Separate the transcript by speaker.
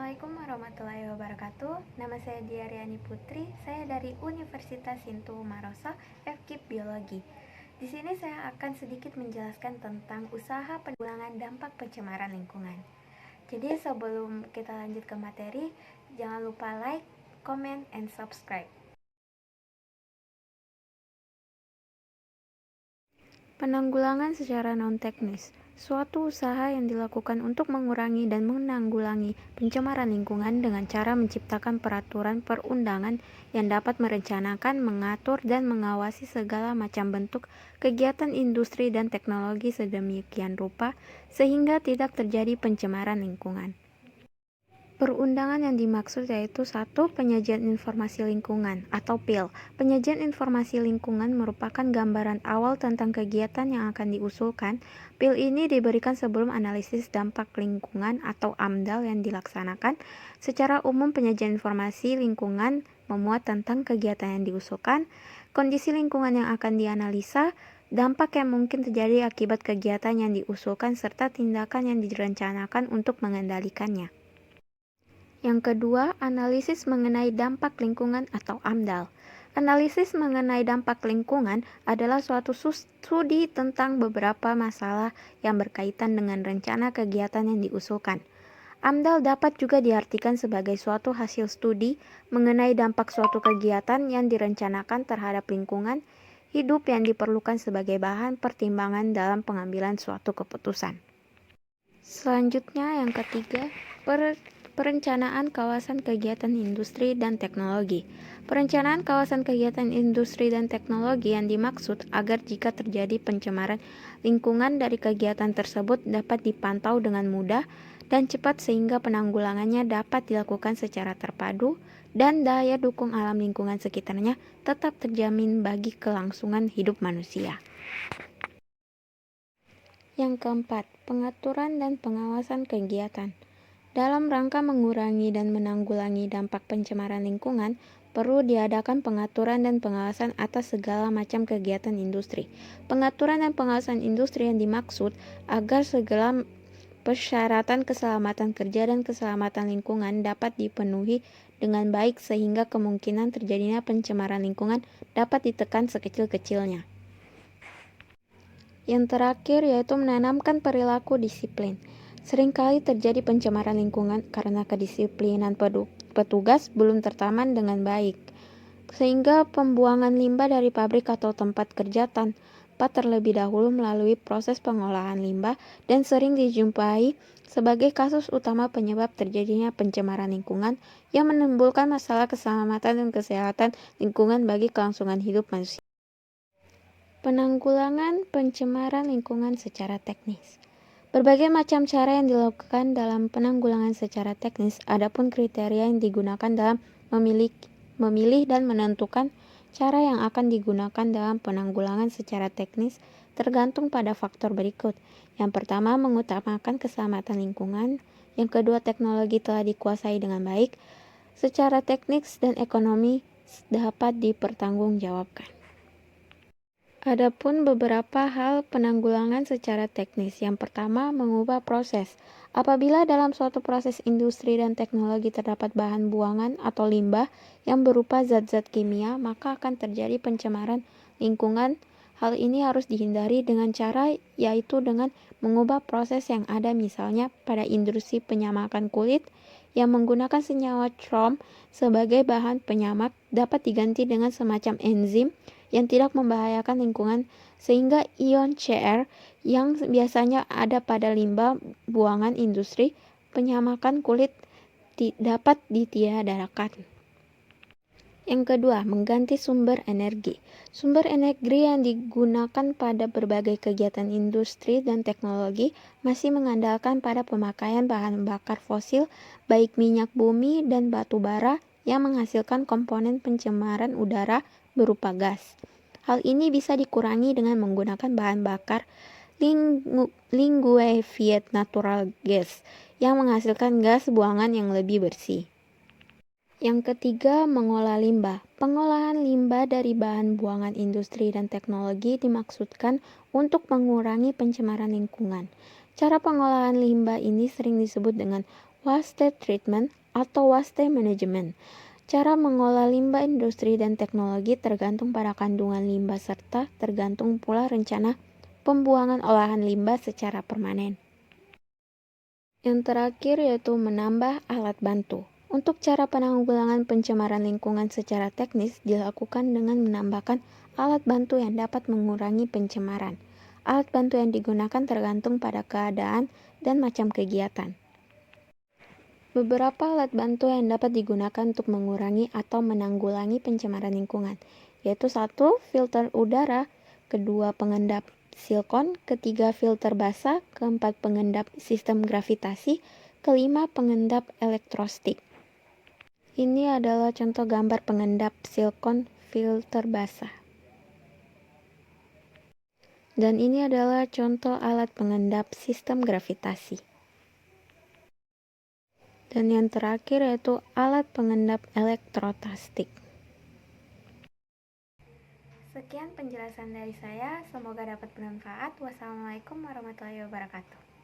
Speaker 1: Assalamualaikum warahmatullahi wabarakatuh. Nama saya Diaryani Putri. Saya dari Universitas Sintu Maroso, FKIP Biologi. Di sini saya akan sedikit menjelaskan tentang usaha penanggulangan dampak pencemaran lingkungan. Jadi sebelum kita lanjut ke materi, jangan lupa like, comment, and subscribe. Penanggulangan secara non-teknis, suatu usaha yang dilakukan untuk mengurangi dan menanggulangi pencemaran lingkungan dengan cara menciptakan peraturan perundangan yang dapat merencanakan, mengatur, dan mengawasi segala macam bentuk kegiatan industri dan teknologi sedemikian rupa sehingga tidak terjadi pencemaran lingkungan. Perundangan yang dimaksud yaitu 1. Penyajian informasi lingkungan atau PIL. Penyajian informasi lingkungan merupakan gambaran awal tentang kegiatan yang akan diusulkan. PIL ini diberikan sebelum analisis dampak lingkungan atau AMDAL yang dilaksanakan. Secara umum, penyajian informasi lingkungan memuat tentang kegiatan yang diusulkan, kondisi lingkungan yang akan dianalisa, dampak yang mungkin terjadi akibat kegiatan yang diusulkan, serta tindakan yang direncanakan untuk mengendalikannya. Yang kedua, analisis mengenai dampak lingkungan atau AMDAL. Analisis mengenai dampak lingkungan adalah suatu studi tentang beberapa masalah yang berkaitan dengan rencana kegiatan yang diusulkan. AMDAL dapat juga diartikan sebagai suatu hasil studi mengenai dampak suatu kegiatan yang direncanakan terhadap lingkungan hidup yang diperlukan sebagai bahan pertimbangan dalam pengambilan suatu keputusan. Selanjutnya, yang ketiga, perencanaan kawasan kegiatan industri dan teknologi. Perencanaan kawasan kegiatan industri dan teknologi yang dimaksud agar jika terjadi pencemaran lingkungan dari kegiatan tersebut dapat dipantau dengan mudah dan cepat sehingga penanggulangannya dapat dilakukan secara terpadu dan daya dukung alam lingkungan sekitarnya tetap terjamin bagi kelangsungan hidup manusia. Yang keempat, pengaturan dan pengawasan kegiatan. Dalam rangka mengurangi dan menanggulangi dampak pencemaran lingkungan, perlu diadakan pengaturan dan pengawasan atas segala macam kegiatan industri. Pengaturan dan pengawasan industri yang dimaksud agar segala persyaratan keselamatan kerja dan keselamatan lingkungan dapat dipenuhi dengan baik sehingga kemungkinan terjadinya pencemaran lingkungan dapat ditekan sekecil-kecilnya. Yang terakhir yaitu menanamkan perilaku disiplin. Seringkali terjadi pencemaran lingkungan karena kedisiplinan petugas belum tertanam dengan baik, sehingga pembuangan limbah dari pabrik atau tempat kerja tanpa terlebih dahulu melalui proses pengolahan limbah dan sering dijumpai sebagai kasus utama penyebab terjadinya pencemaran lingkungan yang menimbulkan masalah keselamatan dan kesehatan lingkungan bagi kelangsungan hidup manusia. Penanggulangan pencemaran lingkungan secara teknis. Berbagai macam cara yang dilakukan dalam penanggulangan secara teknis, adapun kriteria yang digunakan dalam memilih dan menentukan cara yang akan digunakan dalam penanggulangan secara teknis tergantung pada faktor berikut. Yang pertama, mengutamakan keselamatan lingkungan. Yang kedua, teknologi telah dikuasai dengan baik. Secara teknis dan ekonomi dapat dipertanggungjawabkan. Adapun beberapa hal penanggulangan secara teknis. Yang pertama, mengubah proses. Apabila dalam suatu proses industri dan teknologi terdapat bahan buangan atau limbah yang berupa zat-zat kimia, maka akan terjadi pencemaran lingkungan. Hal ini harus dihindari dengan cara yaitu dengan mengubah proses yang ada, misalnya pada industri penyamakan kulit yang menggunakan senyawa chrom sebagai bahan penyamak dapat diganti dengan semacam enzim yang tidak membahayakan lingkungan sehingga ion Cr yang biasanya ada pada limbah buangan industri penyamakan kulit dapat ditiadakan. Yang kedua, mengganti sumber energi. Sumber energi yang digunakan pada berbagai kegiatan industri dan teknologi masih mengandalkan pada pemakaian bahan bakar fosil, baik minyak bumi dan batu bara yang menghasilkan komponen pencemaran udara berupa gas. Hal ini bisa dikurangi dengan menggunakan bahan bakar liquefied natural gas yang menghasilkan gas buangan yang lebih bersih. Yang ketiga, mengolah limbah. Pengolahan limbah dari bahan buangan industri dan teknologi dimaksudkan untuk mengurangi pencemaran lingkungan. Cara pengolahan limbah ini sering disebut dengan waste treatment atau waste management. Cara mengolah limbah industri dan teknologi tergantung pada kandungan limbah serta tergantung pula rencana pembuangan olahan limbah secara permanen. Yang terakhir yaitu menambah alat bantu. Untuk cara penanggulangan pencemaran lingkungan secara teknis dilakukan dengan menambahkan alat bantu yang dapat mengurangi pencemaran. Alat bantu yang digunakan tergantung pada keadaan dan macam kegiatan. Beberapa alat bantu yang dapat digunakan untuk mengurangi atau menanggulangi pencemaran lingkungan, yaitu 1. Filter udara, kedua pengendap silikon, ketiga filter basah, keempat pengendap sistem gravitasi, kelima pengendap elektrostik. Ini adalah contoh gambar pengendap silikon filter basah. Dan ini adalah contoh alat pengendap sistem gravitasi. Dan yang terakhir yaitu alat pengendap elektrostik. Sekian penjelasan dari saya, semoga dapat bermanfaat. Wassalamualaikum warahmatullahi wabarakatuh.